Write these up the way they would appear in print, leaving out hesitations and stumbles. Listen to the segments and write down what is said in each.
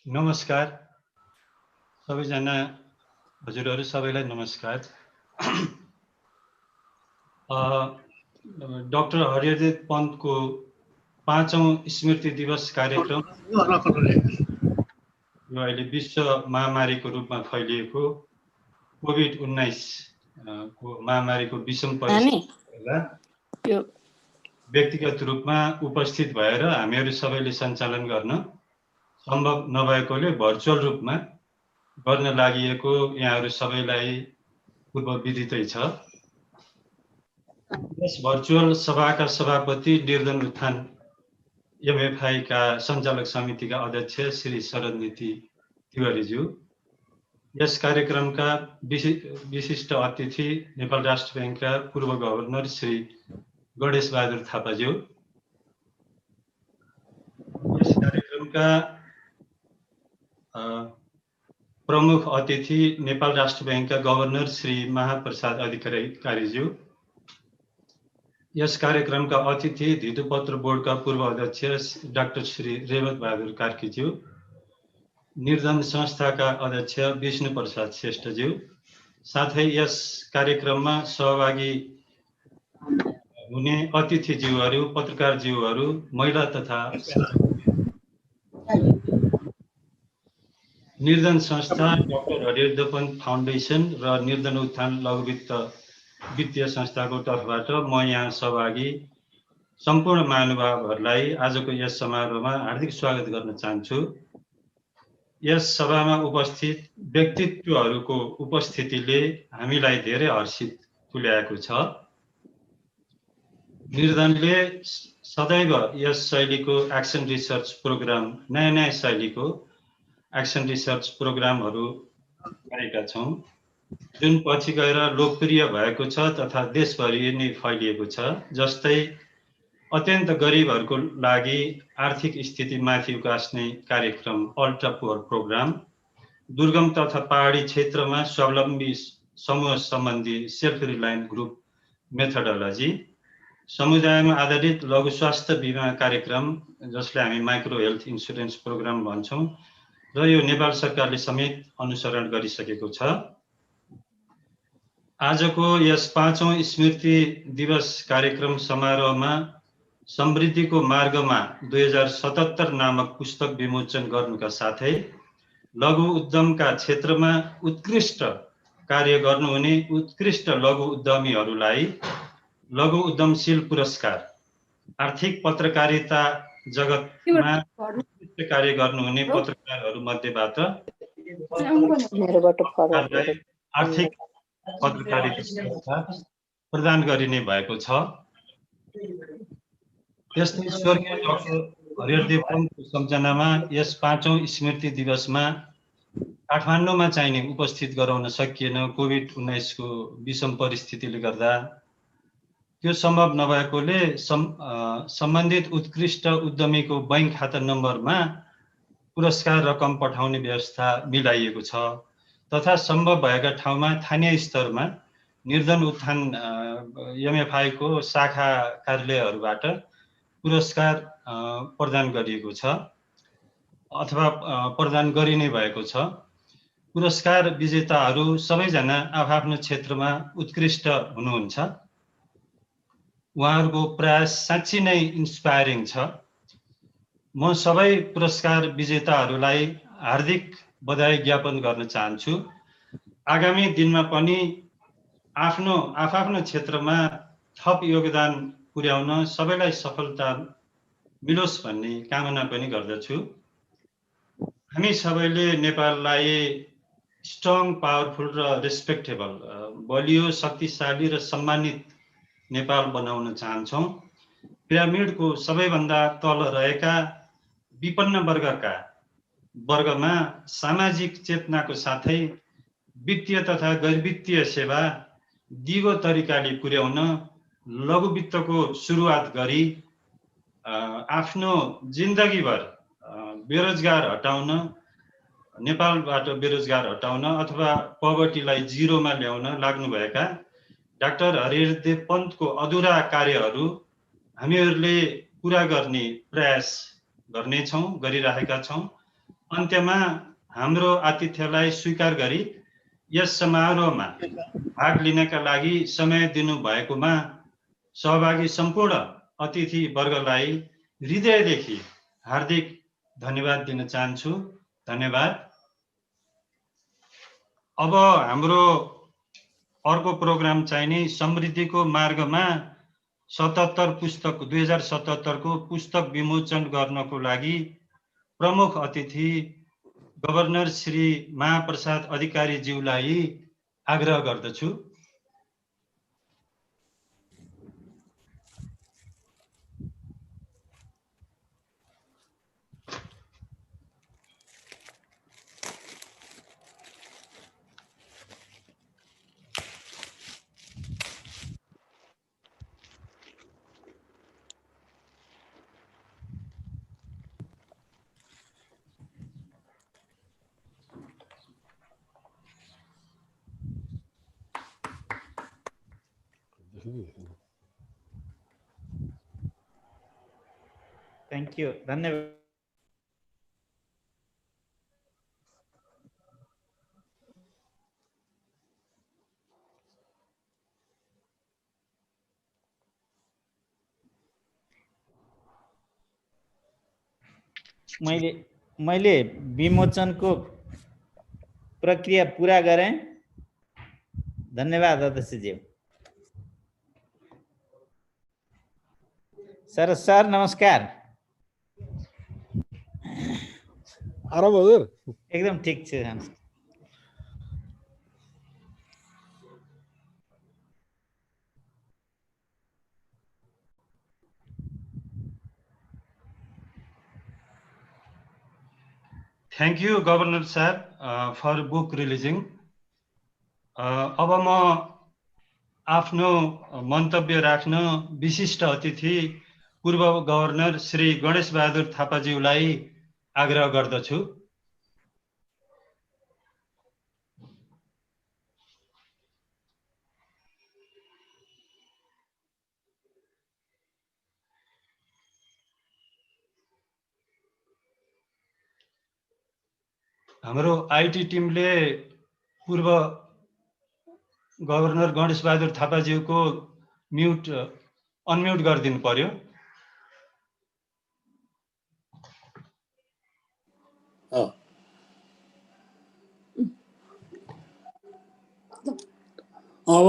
नमस्कार सबैजना हजुरहरू सबैलाई नमस्कार। डाक्टर हरिहरदेव पन्तको 5औं स्मृति दिवस कार्यक्रम यो अहिले विश्व महामारीको रूपमा फैलिएको कोभिड-19 को महामारीको विषम परिस्थितिमा व्यक्तिगत रूपमा उपस्थित भएर हामीहरू सबैले सञ्चालन गर्न सम्भव नभएकोले भर्चुअल रूपमा गर्न लागि यहाँहरू सबैलाई पूर्व विदितै छ। यस भर्चुअल सभाका सभापति निर्धन उत्थान एमएफआई का सञ्चालक समितिका अध्यक्ष श्री शरदनीति तिवारीज्यू, यस कार्यक्रमका विशिष्ट अतिथि नेपाल राष्ट्र बैंकका पूर्व गभर्नर श्री गणेश बहादुर थापाज्यू, यस कार्यक्रमका प्रमुख अतिथि नेपाल राष्ट्र बैंकका गभर्नर श्री महाप्रसाद अधिकारीज्यू, यस कार्यक्रमका अतिथि धितोपत्र बोर्डका पूर्व अध्यक्ष डाक्टर श्री रेवत बहादुर कार्कीज्यू, निर्धन संस्थाका अध्यक्ष विष्णु प्रसाद श्रेष्ठज्यू, साथै यस कार्यक्रममा सहभागी हुने अतिथिज्यूहरू, पत्रकारज्यूहरू, महिला तथा निर्धन संस्था, डाक्टर हरिहरदेव पन्त फाउन्डेसन र निर्धन उत्थान लघुवित्त वित्तीय संस्थाको तर्फबाट म यहाँ सहभागी सम्पूर्ण महानुभावहरूलाई आजको यस समारोहमा हार्दिक स्वागत गर्न चाहन्छु। यस सभामा उपस्थित व्यक्तित्वहरूको उपस्थितिले हामीलाई धेरै हर्षित तुल्याएको छ। निर्धनले सदैव यस शैलीको एक्सन रिसर्च प्रोग्राम, नयाँ शैलीको एक्सन रिसर्च प्रोग्रामहरू गरेका छौँ, जुन पछि गएर लोकप्रिय भएको छ तथा देशभरि नै फैलिएको छ। जस्तै अत्यन्त गरिबहरूको लागि आर्थिक स्थिति माथि उकास्ने कार्यक्रम अल्ट्रा पुअर प्रोग्राम, दुर्गम तथा पहाडी क्षेत्रमा स्वावलम्बी समूह सम्बन्धी सेल्फ रिलायन्ट ग्रुप मेथोडोलोजी, समुदायमा आधारित लघु स्वास्थ्य बिमा कार्यक्रम जसलाई हामी माइक्रो हेल्थ इन्सुरेन्स प्रोग्राम भन्छौँ र यो नेपाल सरकारले समेत अनुसरण गरिसकेको छ। आजको यस 5औं स्मृति दिवस कार्यक्रम समारोहमा समृद्धिको मार्गमा 2077 नामक पुस्तक विमोचन गर्नुका साथै लघु उद्यमका क्षेत्रमा उत्कृष्ट कार्य गर्नुहुने उत्कृष्ट लघु उद्यमीहरूलाई लघु उद्यमशील पुरस्कार, आर्थिक पत्रकारिता जगतमा उत्कृष्ट कार्य गर्नुहुने पत्रकारहरू मध्येबाट आर्थिक पत्रकारिता पुरस्कार प्रदान गरिने भएको छ। यस्तै स्वर्गीय डाक्टर हरिहरदेव पन्तको सम्झनामा यस 5औं स्मृति दिवसमा काठमाडौँमा चाहिने उपस्थित गराउन सकिएन। कोभिड-19 को विषम परिस्थितिले गर्दा त्यो सम्भव नभएकोले सम्बन्धित उत्कृष्ट उद्यमीको बैंक खाता नम्बरमा पुरस्कार रकम पठाउने व्यवस्था मिलाइएको छ तथा सम्भव भएका ठाउँमा स्थानीय स्तरमा निर्धन उत्थान एमएफआई को शाखा कार्यालयहरूबाट पुरस्कार प्रदान गरिएको छ अथवा प्रदान गरिने भएको छ। पुरस्कार विजेताहरू सबैजना आफ्नो क्षेत्रमा उत्कृष्ट हुनुहुन्छ। उहाँहरूको प्रयास साँच्चै नै इन्स्पायरिङ छ। म सबै पुरस्कार विजेताहरूलाई हार्दिक बधाई ज्ञापन गर्न चाहन्छु। आगामी दिनमा पनि आफ्नो क्षेत्रमा थप योगदान पुर्याउन सबैलाई सफलता मिलोस् भन्ने कामना पनि गर्दछु। हामी सबैले नेपाललाई स्ट्रङ, पावरफुल र रेस्पेक्टेबल, बलियो, शक्तिशाली र सम्मानित नेपाल बनाउन चाहन्छौँ। पिरामिडको सबैभन्दा तल रहेका विपन्न वर्गमा सामाजिक चेतनाको साथै वित्तीय तथा गैरवित्तीय सेवा दिगो तरिकाले पुर्याउन लघुवित्तको सुरुवात गरी आफ्नो जिन्दगीभर बेरोजगार हटाउन, नेपालबाट बेरोजगार हटाउन अथवा पवर्टीलाई जिरोमा ल्याउन लाग्नुभएका डाक्टर हरिहरदेव पन्तको अधुरा कार्यहरू हामीहरूले पुरा गर्ने प्रयास गरिरहेका छौँ। अन्त्यमा हाम्रो आतिथ्यलाई स्वीकार गरी यस समारोहमा भाग लिनका लागि समय दिनुभएकोमा सहभागी सम्पूर्ण अतिथि वर्गलाई हृदयदेखि हार्दिक धन्यवाद दिन चाहन्छु। धन्यवाद। अब हाम्रो अर्को प्रोग्राम चाहिँ नि समृद्धिको मार्गमा 77 पुस्तक 2077 को पुस्तक विमोचन गर्नको लागि प्रमुख अतिथि गभर्नर श्री महाप्रसाद अधिकारी ज्यूलाई आग्रह गर्दछु। थ्याङ्क यू, धन्यवाद। मैले विमोचनको प्रक्रिया पूरा गरेँ। धन्यवाद अध्यक्षज्यू। सर नमस्कार। आराम हजुर? एकदम ठिक छ। Thank you, Governor sir, for book releasing. अब म आफ्नो मन्तव्य राख्न विशिष्ट अतिथि पूर्व गभर्नर श्री गणेश बहादुर थापाज्यूलाई आग्रह गर्दछु। हाम्रो आईटी टिमले पूर्व गभर्नर गणेश बहादुर थापाज्यूको अनम्युट गरिदिनु पर्यो। अब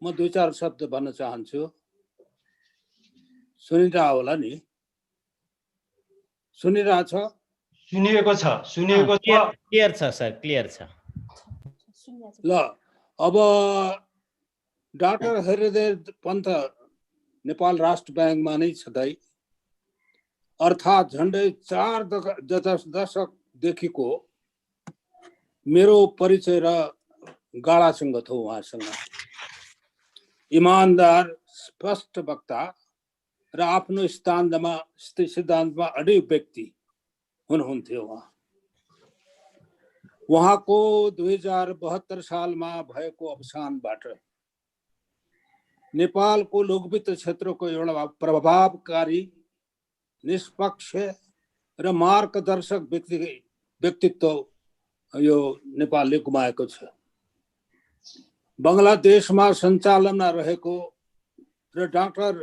म दुई चार शब्द भन्न चाहन्छु। सुनिरह होला नि? सुनिरहेछ? सुनिएको छ, सुनिएको छ। क्लियर छ सर, क्लियर छ। ल अब डाक्टर हरिहर पन्त नेपाल राष्ट्र ब्याङ्कमा नै छँदै अर्थात् झन्डै 4 दशकदेखिको मेरो परिचय र गाढा सङ्गत हो उहाँसँग। इमानदार, स्पष्ट वक्ता र आफ्नो सिद्धान्तमा अडिग व्यक्ति हुनुहुन्थ्यो। उहाँको 2072 सालमा भएको अवसानबाट नेपालको लोकवित्त क्षेत्रको एउटा प्रभावकारी, निष्पक्ष र मार्गदर्शक व्यक्तित्व यो नेपालले गुमाएको छ। बङ्गलादेशमा सञ्चालनमा रहेको र डाक्टर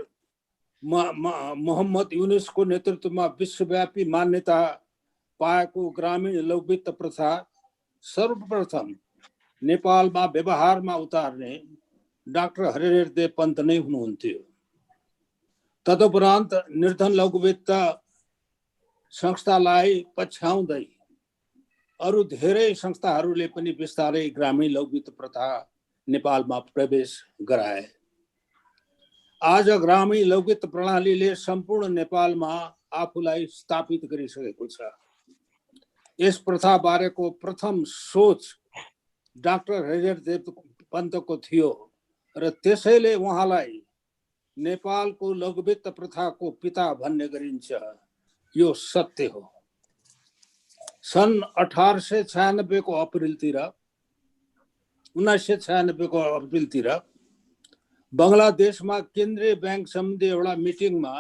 मोहम्मद युनुसको नेतृत्वमा विश्वव्यापी मान्यता पाएको ग्रामीण लोकवित्त प्रथा सर्वप्रथम नेपालमा व्यवहारमा उतार्ने डाक्टर हरिहर पन्त नै हुनुहुन्थ्यो। तदुपरान्त निर्धन लघुवित्त संस्थालाई पछ्याउँदै अरू धेरै संस्थाहरूले पनि बिस्तारै ग्रामीण लघुवित्त प्रथा नेपालमा प्रवेश गराए। आज ग्रामीण लघुवित्त प्रणालीले सम्पूर्ण नेपालमा आफूलाई स्थापित गरिसकेको छ। यस प्रथा बारेको प्रथम सोच डाक्टर हरिहर पन्तको थियो र त्यसैले उहाँलाई नेपालको लघुवित्त प्रथाको पिता भन्ने गरिन्छ। यो सत्य हो। सन् 1996 को अप्रिलतिर बङ्गलादेशमा केन्द्रीय ब्याङ्क सम्बन्धी एउटा मिटिङमा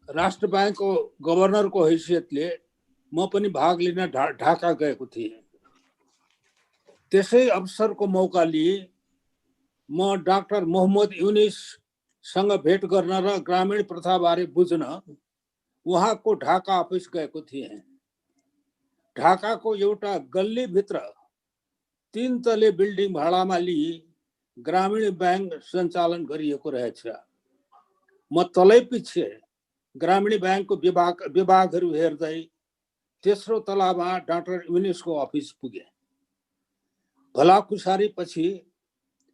राष्ट्र ब्याङ्कको गभर्नरको हैसियतले म पनि भाग लिन ढाका गएको थिएँ। त्यसै अवसरको मौका लिई म डाक्टर मोहम्मद युनिससँग भेट गर्न र ग्रामीण प्रथाबारे बुझ्न उहाँको ढाका अफिस गएको थिएँ। ढाकाको एउटा गल्लीभित्र 3 तले बिल्डिङ भाडामा लिई ग्रामीण ब्याङ्क सञ्चालन गरिएको रहेछ। म तलै पछि ग्रामीण ब्याङ्कको विभागहरू हेर्दै तेस्रो तलामा डाक्टर युनिसको अफिस पुगे। भलाकुसारी पछि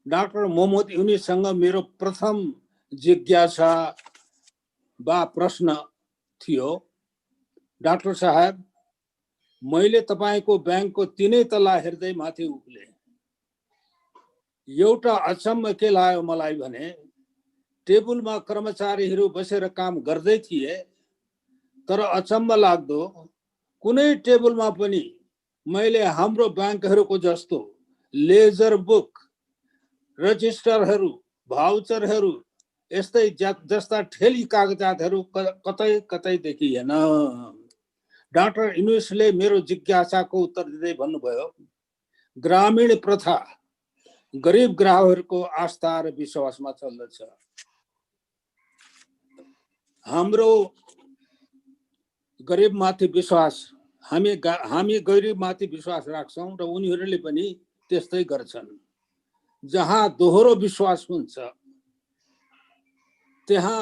डाक्टर मोहम्मद युनिससँग मेरो प्रथम जिज्ञासा वा प्रश्न थियो, डाक्टर साहब, मैले तपाईको ब्याङ्कको 3 तला हेर्दै माथि उक्ले। एउटा अचम्म के लाग्यो मलाई भने टेबलमा कर्मचारीहरू बसेर काम गर्दै थिए, तर अचम्म लाग्दो कुनै टेबलमा पनि मैले हाम्रो ब्याङ्कहरूको जस्तो लेजर बुक, रजिस्टरहरू, भाउचरहरू यस्तै जस्ता ठेली कागजातहरू कतै कतै देखिएन। डाक्टर युनुसले मेरो जिज्ञासाको उत्तर दिँदै भन्नुभयो, ग्रामीण प्रथा गरिब ग्राहकहरूको आस्था र विश्वासमा चल्दछ। हाम्रो गरिबमाथि विश्वास, हामी गरिबमाथि विश्वास राख्छौँ र उनीहरूले पनि त्यस्तै गर्छन्। जहाँ दोहोरो विश्वास हुन्छ त्यहाँ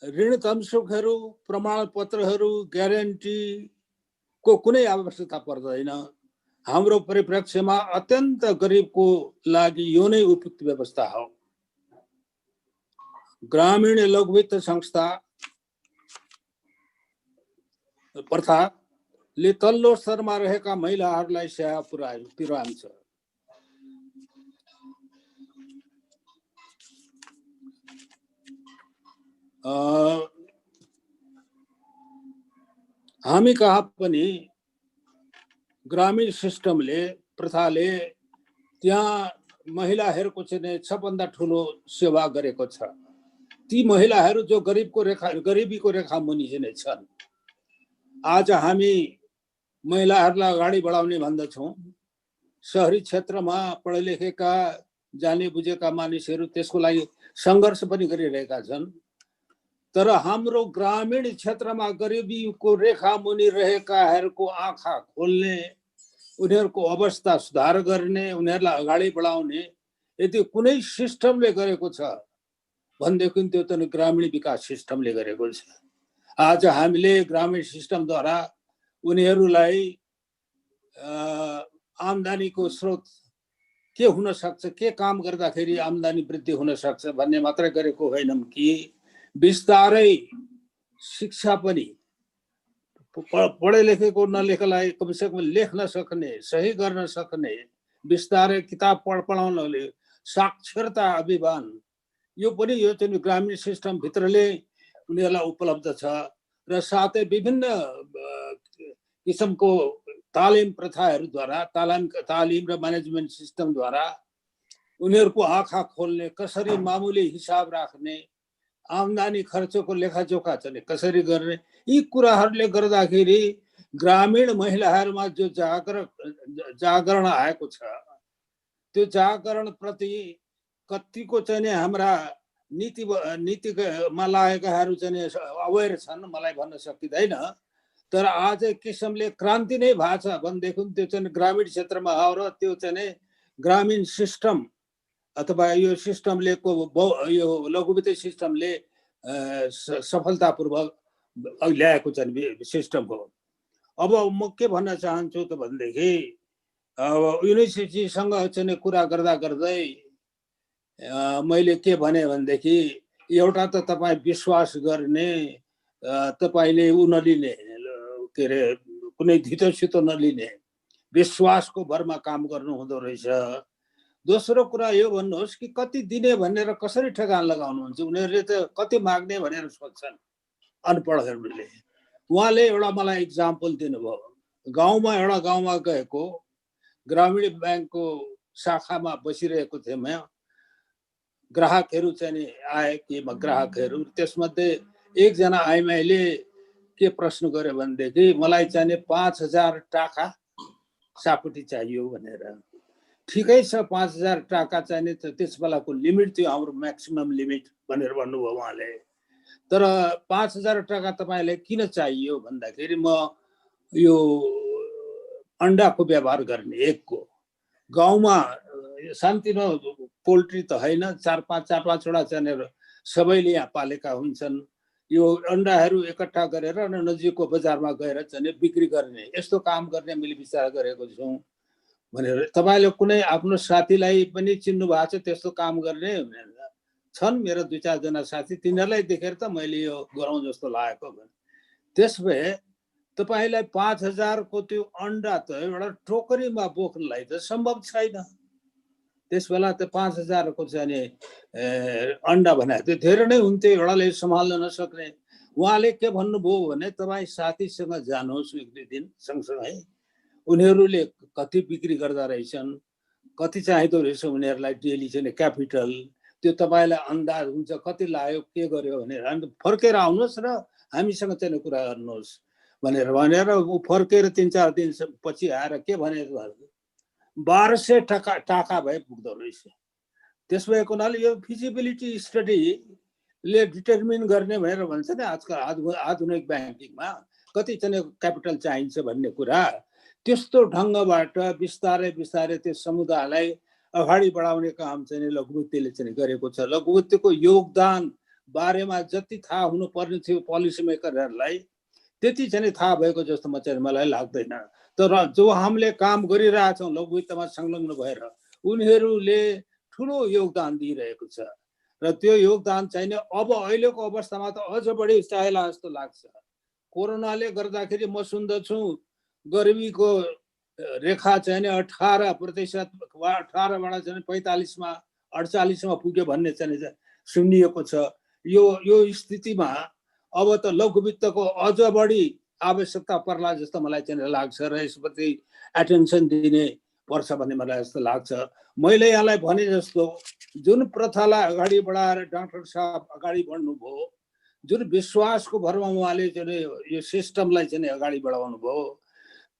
ऋण तमसुकहरू, प्रमाणपत्रहरू, ग्यारेन्टीको कुनै आवश्यकता पर्दैन। हाम्रो परिप्रेक्ष्यमा अत्यन्त गरिबको लागि यो नै उपयुक्त व्यवस्था हो। ग्रामीण लघुवित्त संस्था प्रथाले तल्लो स्तरमा रहेका महिलाहरूलाई सेवा पुर्याउँछ। हामी कहाँ पनि ग्रामीण सिस्टमले, प्रथाले त्यहाँ महिलाहरूको चाहिँ सबभन्दा ठुलो सेवा गरेको छ। ती महिलाहरू जो गरिबीको रेखा मुनि नै छन्। आज हामी महिलाहरूलाई अगाडि बढाउने भन्दछौँ। शहरी क्षेत्रमा पढे लेखेका, जाने बुझेका मानिसहरू त्यसको लागि सङ्घर्ष पनि गरिरहेका छन्। तर हाम्रो ग्रामीण क्षेत्रमा गरिबीको रेखा मुनि रहेकाहरूको आँखा खोल्ने, उनीहरूको अवस्था सुधार गर्ने, उनीहरूलाई अगाडि बढाउने यदि कुनै सिस्टमले गरेको छ भनेदेखि त्यो त ग्रामीण विकास सिस्टमले गरेको छ। आज हामीले ग्रामीण सिस्टमद्वारा उनीहरूलाई आम्दानीको स्रोत के हुन सक्छ, के काम गर्दाखेरि आम्दानी वृद्धि हुन सक्छ भन्ने मात्रै गरेको होइनौँ कि बिस्तारै शिक्षा पनि पढे लेखेको नलेखेलाई कमसेकम लेख्न सक्ने, सही गर्न सक्ने, बिस्तारै किताब पढाउनले साक्षरता अभियान यो पनि यो चाहिँ ग्रामीण सिस्टम भित्रले उनीहरूलाई उपलब्ध छ। र साथै विभिन्न किसिमको तालिम प्रथाहरूद्वारा, तालिम र म्यानेजमेन्ट सिस्टमद्वारा उनीहरूको आँखा खोल्ने, कसरी मामुली हिसाब राख्ने, आम्दानी खर्चको लेखाजोखा चाहिँ कसरी गर्ने, यी कुराहरूले गर्दाखेरि ग्रामीण महिलाहरूमा जो जागरण आएको छ त्यो जागरण प्रति कतिको चाहिँ हाम्रा नीतिमा लागेकाहरू चाहिँ अवेर छन् मलाई भन्न सकिँदैन। तर आज किसिमले क्रान्ति नै भएको छ भनेदेखि त्यो चाहिँ ग्रामीण क्षेत्रमा हो र त्यो चाहिँ ग्रामीण सिस्टम अथवा यो सिस्टमले यो लघुवित्त सिस्टमले सफलतापूर्वक ल्याएको चाहिँ सिस्टम हो। अब म के भन्न चाहन्छु त भनेदेखि युनिभर्सिटीसँग चाहिँ कुरा गर्दा गर्दै मैले के भने भनेदेखि एउटा त तपाईँ विश्वास गर्ने, तपाईँले ऊ नलिने, के अरे कुनै धितोसितो नलिने, विश्वासको भरमा काम गर्नु हुँदो रहेछ। दोस्रो कुरा यो भन्नुहोस् कि कति दिने भनेर कसरी ठेगान लगाउनुहुन्छ? उनीहरूले त कति माग्ने भनेर सोच्छन् अनपढहरूले। उहाँले एउटा मलाई इक्जाम्पल दिनुभयो। एउटा गाउँमा गएको, ग्रामीण ब्याङ्कको शाखामा बसिरहेको थिएँ म। ग्राहकहरू चाहिँ आए कि ग्राहकहरू, त्यसमध्ये एकजना आइमाईले के प्रश्न गर्यो भनेदेखि मलाई चाहिने 5,000 टाका सापटी चाहियो भनेर। ठिकै छ, 5,000 टाका चाहिने त्यस बेलाको लिमिट थियो, हाम्रो म्याक्सिमम लिमिट भनेर भन्नुभयो उहाँले। तर 5,000 टाका तपाईँलाई किन चाहियो भन्दाखेरि म यो अन्डाको व्यापार गर्ने एकको गाउँमा सानोतिनो पोल्ट्री त होइन, 4-5वटा चाहिँ सबैले यहाँ पालेका हुन्छन्। यो अन्डाहरू एकट्ठा गरेर नजिकको बजारमा गएर चाहिँ बिक्री गर्ने यस्तो काम गर्ने मैले विचार गरेको छु भनेर। तपाईँले कुनै आफ्नो साथीलाई पनि चिन्नु भएको छ त्यस्तो काम गर्ने भनेर? छन् मेरो 2-4 जना साथी, तिनीहरूलाई देखेर त मैले यो गरौँ जस्तो लागेको। त्यसभए तपाईँलाई 5,000 को त्यो अन्डा त एउटा टोकरीमा बोक्नलाई त सम्भव छैन। त्यस बेला त 5,000 को चाहिँ अन्डा भनेको त्यो धेरै नै हुन्थ्यो, एउटाले सम्हाल्न नसक्ने। उहाँले के भन्नुभयो भने तपाईँ साथीसँग जानुहोस् 1-2 दिन सँगसँगै, उनीहरूले कति बिक्री गर्दा रहेछन्, कति चाहिँदो रहेछ उनीहरूलाई डेली चाहिँ क्यापिटल, त्यो तपाईँलाई अन्दाज हुन्छ कति लाग्यो के गर्यो भनेर। अनि फर्केर आउनुहोस् र हामीसँग चाहिँ कुरा गर्नुहोस् भनेर ऊ फर्केर 3-4 दिन पछि आएर के भने 1,200 टाका भए पुग्दो रहेछ। त्यस भएको हुनाले यो फिजिबिलिटी स्टडीले डिटर्मिन गर्ने भनेर भन्छ नि आजकल आधुनिक ब्याङ्किङमा कति चाहिँ क्यापिटल चाहिन्छ भन्ने कुरा, त्यस्तो ढङ्गबाट बिस्तारै बिस्तारै त्यो समुदायलाई अगाडि बढाउने काम चाहिँ लघुवित्तले चाहिँ गरेको छ। लघुवित्तको योगदान बारेमा जति थाहा हुनुपर्ने थियो पोलिसी मेकरहरूलाई त्यति चाहिँ थाहा भएको जस्तो मलाई लाग्दैन। तर जो हामीले काम गरिरहेछौँ लघुवित्तमा संलग्न भएर उनीहरूले ठुलो योगदान दिइरहेको छ र त्यो योगदान चाहिँ अब अहिलेको अवस्थामा त अझ बढी चाहेला जस्तो लाग्छ। कोरोनाले गर्दाखेरि म सुन्दछु गरिबीको रेखा चाहिँ 18% 18बाट चाहिँ 45मा 48मा पुग्यो भन्ने चाहिँ सुनिएको छ। यो स्थितिमा अब त लघुवित्तको अझ बढी आवश्यकता पर्ला जस्तो मलाई चाहिँ लाग्छ र यसप्रति एटेन्सन दिने पर्छ भन्ने मलाई जस्तो लाग्छ। मैले यहाँलाई भने जस्तो जुन प्रथालाई अगाडि बढाएर डाक्टर साहब अगाडि बढ्नुभयो, जुन विश्वासको भरमा उहाँले चाहिँ यो सिस्टमलाई चाहिँ अगाडि बढाउनु भयो,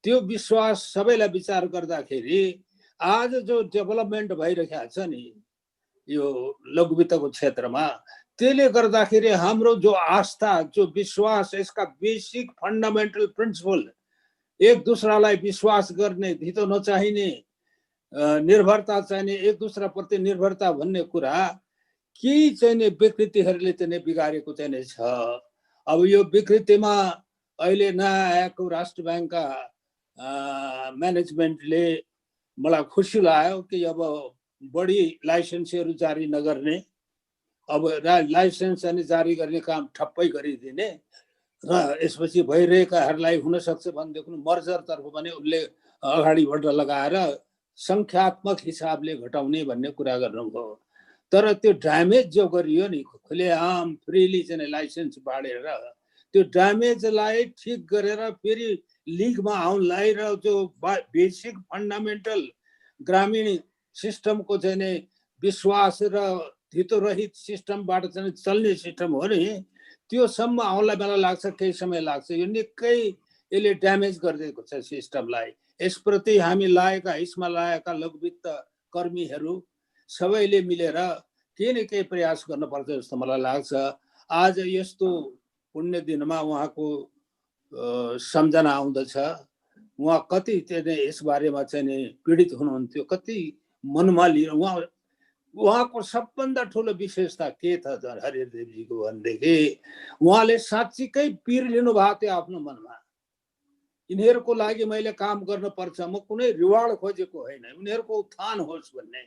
त्यो विश्वास सबैलाई विचार गर्दाखेरि आज जो डेभलपमेन्ट भइरहेको छ नि यो लघुवित्तको क्षेत्रमा, त्यसले गर्दाखेरि हाम्रो जो आस्था जो विश्वास यसका बेसिक फन्डामेन्टल प्रिन्सिपल, एक दूसरालाई विश्वास गर्ने, धितो नचाहिने, निर्भरता चाहिने, एक दूसराप्रति निर्भरता भन्ने कुरा केही चाहिने विकृतिहरूले चाहिँ बिगारेको चाहिँ छ। अब यो विकृतिमा अहिले नयाँ आएको राष्ट्र ब्याङ्कका म्यानेजमेन्टले मलाई खुसी लाग्यो कि अब बढी लाइसेन्सहरू जारी नगर्ने, अब लाइसेन्स चाहिँ जारी गर्ने काम ठप्पै गरिदिने र यसपछि भइरहेकाहरूलाई हुनसक्छ भनेदेखि मर्जरतर्फ पनि उसले अगाडि बढ्न लगाएर सङ्ख्यात्मक हिसाबले घटाउने भन्ने कुरा गर्नुभयो। तर त्यो ड्यामेज जो गरियो नि खुलेआम फ्रीली चाहिँ लाइसेन्स बाँडेर त्यो ड्यामेजलाई ठिक गरेर फेरि लिगमा आउनलाई र जो बेसिक फन्डामेन्टल ग्रामीण सिस्टमको चाहिँ विश्वास र धितो रहित सिस्टमबाट चाहिँ चल्ने सिस्टम हो नि, त्यो सम्म आउनलाई मलाई लाग्छ केही समय लाग्छ। यो निकै यसले ड्यामेज गरिदिएको छ सिस्टमलाई। यसप्रति हामी हिस्मा लागेका लघुवित्त कर्मीहरू सबैले मिलेर केही न केही प्रयास गर्नुपर्छ जस्तो मलाई लाग्छ। आज यस्तो पुण्य दिनमा उहाँको सम्झना आउँदछ। उहाँ कति चाहिँ यसबारेमा चाहिँ पीडित हुनुहुन्थ्यो, कति मनमा लिएर उहाँको सबभन्दा ठुलो विशेषता के छ हरिहरदेवजीको भनेदेखि उहाँले साँच्चीकै पीर लिनुभएको थियो आफ्नो मनमा। यिनीहरूको लागि मैले काम गर्नुपर्छ, म कुनै रिवार्ड खोजेको होइन, उनीहरूको उत्थान होस् भन्ने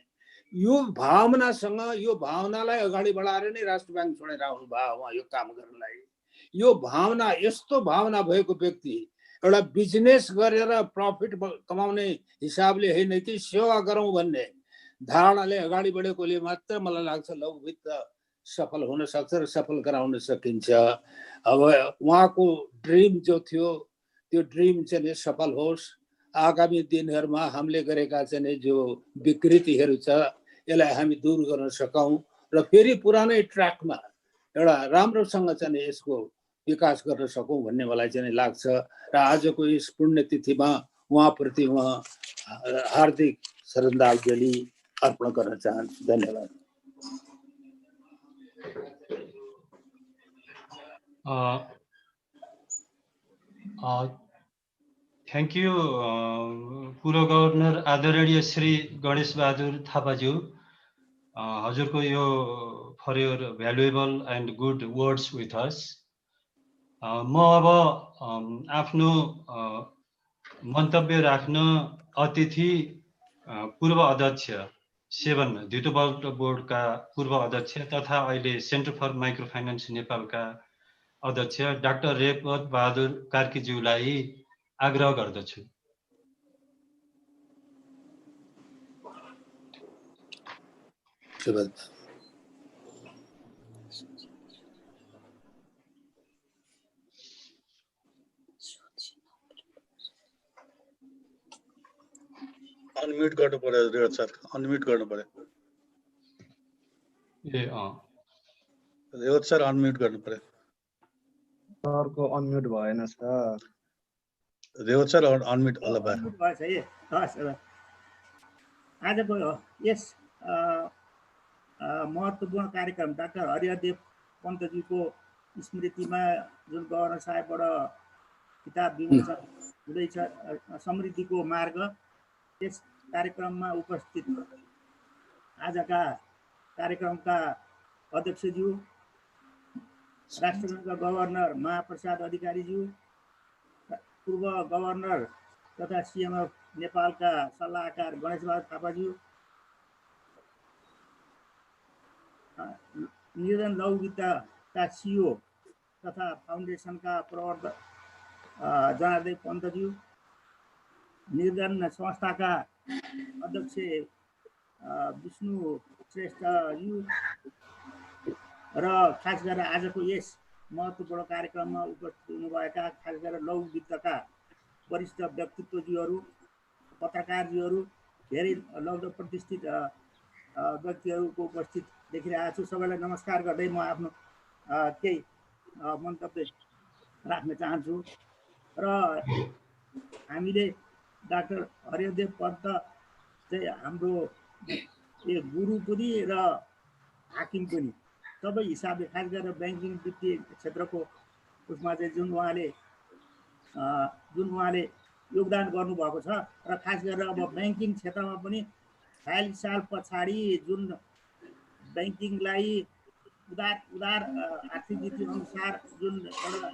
यो भावनासँग, यो भावनालाई अगाडि बढाएर नै राष्ट्र ब्याङ्क छोडेर आउनु भयो उहाँ यो काम गर्नलाई। यो भावना, यस्तो भावना भएको व्यक्ति एउटा बिजनेस गरेर प्रफिट कमाउने हिसाबले होइन कि सेवा गरौँ भन्ने धारणाले अगाडि बढेकोले मात्र मलाई लाग्छ लघुवित्त सफल हुन सक्छ र सफल गराउन सकिन्छ। अब उहाँको ड्रिम जो थियो त्यो ड्रिम चाहिँ सफल होस्। आगामी दिनहरूमा हामीले गरेका चाहिँ जो विकृतिहरू छ यसलाई हामी दूर गर्न सकौँ र फेरि पुरानै ट्र्याकमा एउटा राम्रोसँग चाहिँ यसको विकास गर्न सकौँ भन्ने मलाई चाहिँ लाग्छ र आजको यस पुण्यतिथिमा उहाँप्रति म हार्दिक श्रद्धाञ्जली अर्पण गर्न चाहन्छु। धन्यवाद। थ्याङ्क यू पूर्व गभर्नर आदरणीय श्री गणेश बहादुर थापाज्यू, हजुरको यो for your valuable and good words with us. म अब आफ्नो मन्तव्य राख्न अतिथि पूर्व अध्यक्ष सेवन धितोपल्ट बोर्डका पूर्व अध्यक्ष तथा अहिले सेन्टर फर माइक्रो फाइनेन्स नेपालका अध्यक्ष डाक्टर रेवत बहादुर कार्कीज्यूलाई आग्रह गर्दछु। अनम्युट गर्नु पर्यो रेवत सर, अनम्युट गर्नु पर्यो। रेवत सर अनम्युट गर्नु पर्यो। सरको अनम्युट भएन सर। रेवत सर अनम्युट होला भयो। भएछ है। आजको यस महत्त्वपूर्ण कार्यक्रम डाक्टर हरिहरदेव पन्तज्यूको स्मृतिमा जुन गभर्नर साहेबबाट किताब विमोचन हुँदैछ समृद्धिको मार्ग, त्यस कार्यक्रममा उपस्थित आजका कार्यक्रमका अध्यक्षज्यू, राष्ट्रसङ्घका गभर्नर महाप्रसाद अधिकारीज्यू, पूर्व गभर्नर तथा सीएमएफ नेपालका सल्लाहकार गणेश बहादुर थापाज्यू, निर्धन लघु वित्तका सिओ तथा फाउन्डेसनका प्रवर्तक जनार्दन पन्तज्यू, निर्धन संस्थाका अध्यक्ष विष्णु श्रेष्ठज्यू र खास गरेर आजको यस महत्त्वपूर्ण कार्यक्रममा उपस्थित हुनुभएका खास गरेर लघु वित्तका वरिष्ठ व्यक्तित्वज्यूहरू, पत्रकारज्यूहरू, धेरै लघु प्रतिष्ठित व्यक्तिहरूको उपस्थित देखिरहेको छु। सबैलाई नमस्कार गर्दै म आफ्नो केही मन्तव्य राख्न चाहन्छु। र हामीले डाक्टर हरिहरदेव पन्त चाहिँ हाम्रो गुरु पनि र हाकिम पनि, सबै हिसाबले खास गरेर ब्याङ्किङ वित्तीय क्षेत्रको उसमा चाहिँ जुन उहाँले योगदान गर्नुभएको छ र खास गरेर अब ब्याङ्किङ क्षेत्रमा पनि ४० साल पछाडि जुन ब्याङ्किङलाई उदार आर्थिक नीति अनुसार जुन एउटा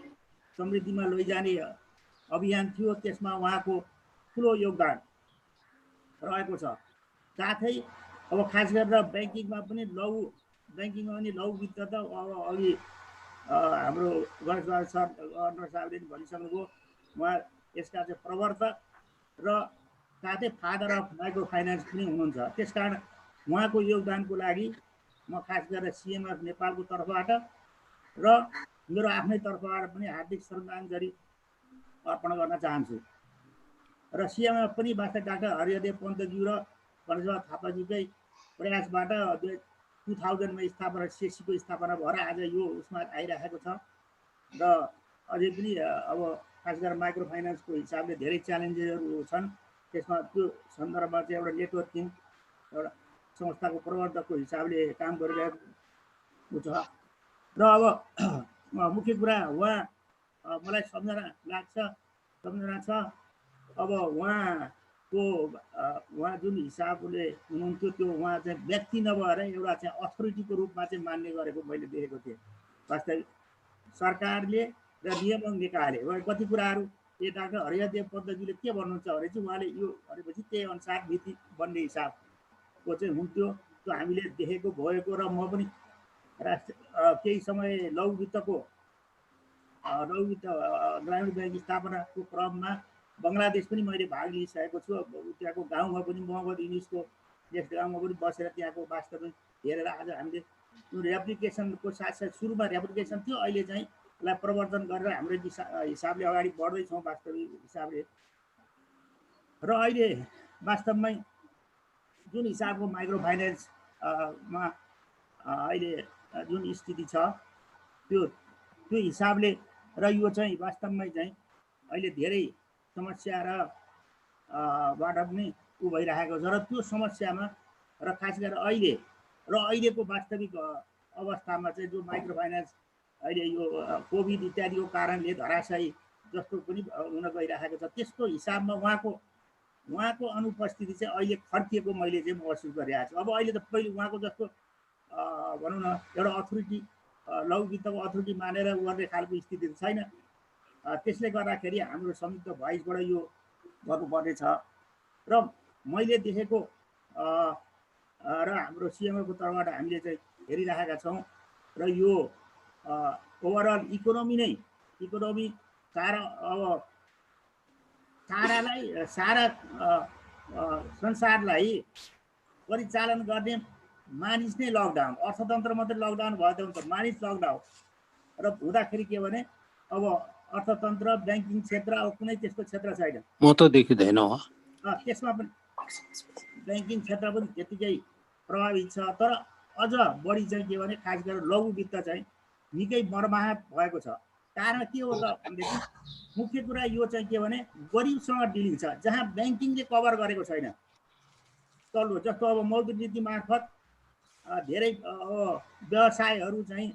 समृद्धिमा लैजाने अभियान थियो, त्यसमा उहाँको ठुलो योगदान रहेको छ। साथै अब खास गरेर ब्याङ्किङमा पनि लघु वित्त त अब अघि हाम्रो गणेश बहादुर सर गभर्नर साहबले भनिसक्नुभयो, उहाँ यसका चाहिँ प्रवर्तक र साथै फादर अफ माइक्रो फाइनेन्स पनि हुनुहुन्छ। त्यसकारण उहाँको योगदानको लागि म खास गरेर सीएमएफ नेपालको तर्फबाट र मेरो आफ्नै तर्फबाट पनि हार्दिक श्रद्धाञ्जली अर्पण गर्न चाहन्छु। र सीएमएफ पनि वास्तव डाक्टर हरिहरदेव पन्तज्यू र गणेश बहादुर थापाज्यूकै प्रयासबाट 2000 मा स्थापना सेसीको स्थापना भएर आज यो उसमा आइरहेको छ। र अझै पनि अब खास गरेर माइक्रो फाइनेन्सको हिसाबले धेरै च्यालेन्जेसहरू छन्। त्यसमा त्यो सन्दर्भमा चाहिँ एउटा नेटवर्किङ एउटा संस्थाको प्रवर्तकको हिसाबले काम गरिरहेको छ। र अब मुख्य कुरा मलाई सम्झना छ अब उहाँ जुन हिसाबले हुनुहुन्थ्यो त्यो उहाँ चाहिँ व्यक्ति नभएर एउटा चाहिँ अथोरिटीको रूपमा चाहिँ मान्ने गरेको मैले देखेको थिएँ। वास्तविक सरकारले र नियमन निकायले कति कुराहरू यो डाक्टर हरिहरदेव पन्तज्यूले के भन्नुहुन्छ भने चाहिँ उहाँले यो भनेपछि त्यही अनुसार नीति बन्ने हिसाबको चाहिँ हुन्थ्यो। त्यो हामीले देखेको भएको र म पनि केही समय लघु वित्त ग्रामीण ब्याङ्क स्थापनाको क्रममा बङ्गलादेश पनि मैले भाग लिइसकेको छु। त्यहाँको गाउँमा पनि मोहम्मद युनुसको यस गाउँमा पनि बसेर त्यहाँको वास्तविक हेरेर आज हामीले रेप्लिकेसनको साथसाथ सुरुमा रेप्लिकेसन थियो, अहिले चाहिँ यसलाई प्रवर्धन गरेर हाम्रो हिसाबले अगाडि बढ्दैछौँ वास्तविक हिसाबले। र अहिले वास्तवमै जुन हिसाबको माइक्रो फाइनेन्समा अहिले जुन स्थिति छ त्यो त्यो हिसाबले र यो चाहिँ वास्तवमै चाहिँ अहिले धेरै समस्या र बाट पनि उ भइरहेको छ र त्यो समस्यामा र खास गरेर अहिलेको वास्तविक अवस्थामा चाहिँ जो माइक्रो फाइनेन्स अहिले यो कोभिड इत्यादिको कारणले धराशायी जस्तो पनि हुन गइरहेको छ त्यसको हिसाबमा उहाँको अनुपस्थिति चाहिँ अहिले खर्किएको मैले चाहिँ महसुस गरिरहेको छु। अब अहिले त पहिले उहाँको जस्तो भनौँ न एउटा अथोरिटी लघु वित्तको अथोरिटी मानेर गर्ने खालको स्थिति छैन। त्यसले गर्दाखेरि हाम्रो संयुक्त भोइसबाट यो गर्नुपर्ने छ र मैले देखेको र हाम्रो सिएमओको तर्फबाट हामीले चाहिँ हेरिरहेका छौँ र यो ओभरअल इकोनोमी सारा संसारलाई परिचालन गर्ने मानिस नै लकडाउन, अर्थतन्त्र मात्रै लकडाउन भयो त हुन्छ, मानिस लकडाउन र हुँदाखेरि के भने अब अर्थतन्त्र ब्याङ्किङ क्षेत्र अब कुनै त्यस्तो क्षेत्र छैन। म त देखिँदैन हो त्यसमा पनि ब्याङ्किङ क्षेत्र पनि त्यतिकै प्रभावित छ। तर अझ बढी चाहिँ के भने खास गरेर लघु वित्त चाहिँ निकै मर्माह भएको छ। कारण के हो त भनेदेखि मुख्य कुरा यो चाहिँ के भने गरिबसँग डिलिङ छ, जहाँ ब्याङ्किङले कभर गरेको छैन। तल्लो जस्तो अब मौद्रिक नीति मार्फत धेरै व्यवसायहरू चाहिँ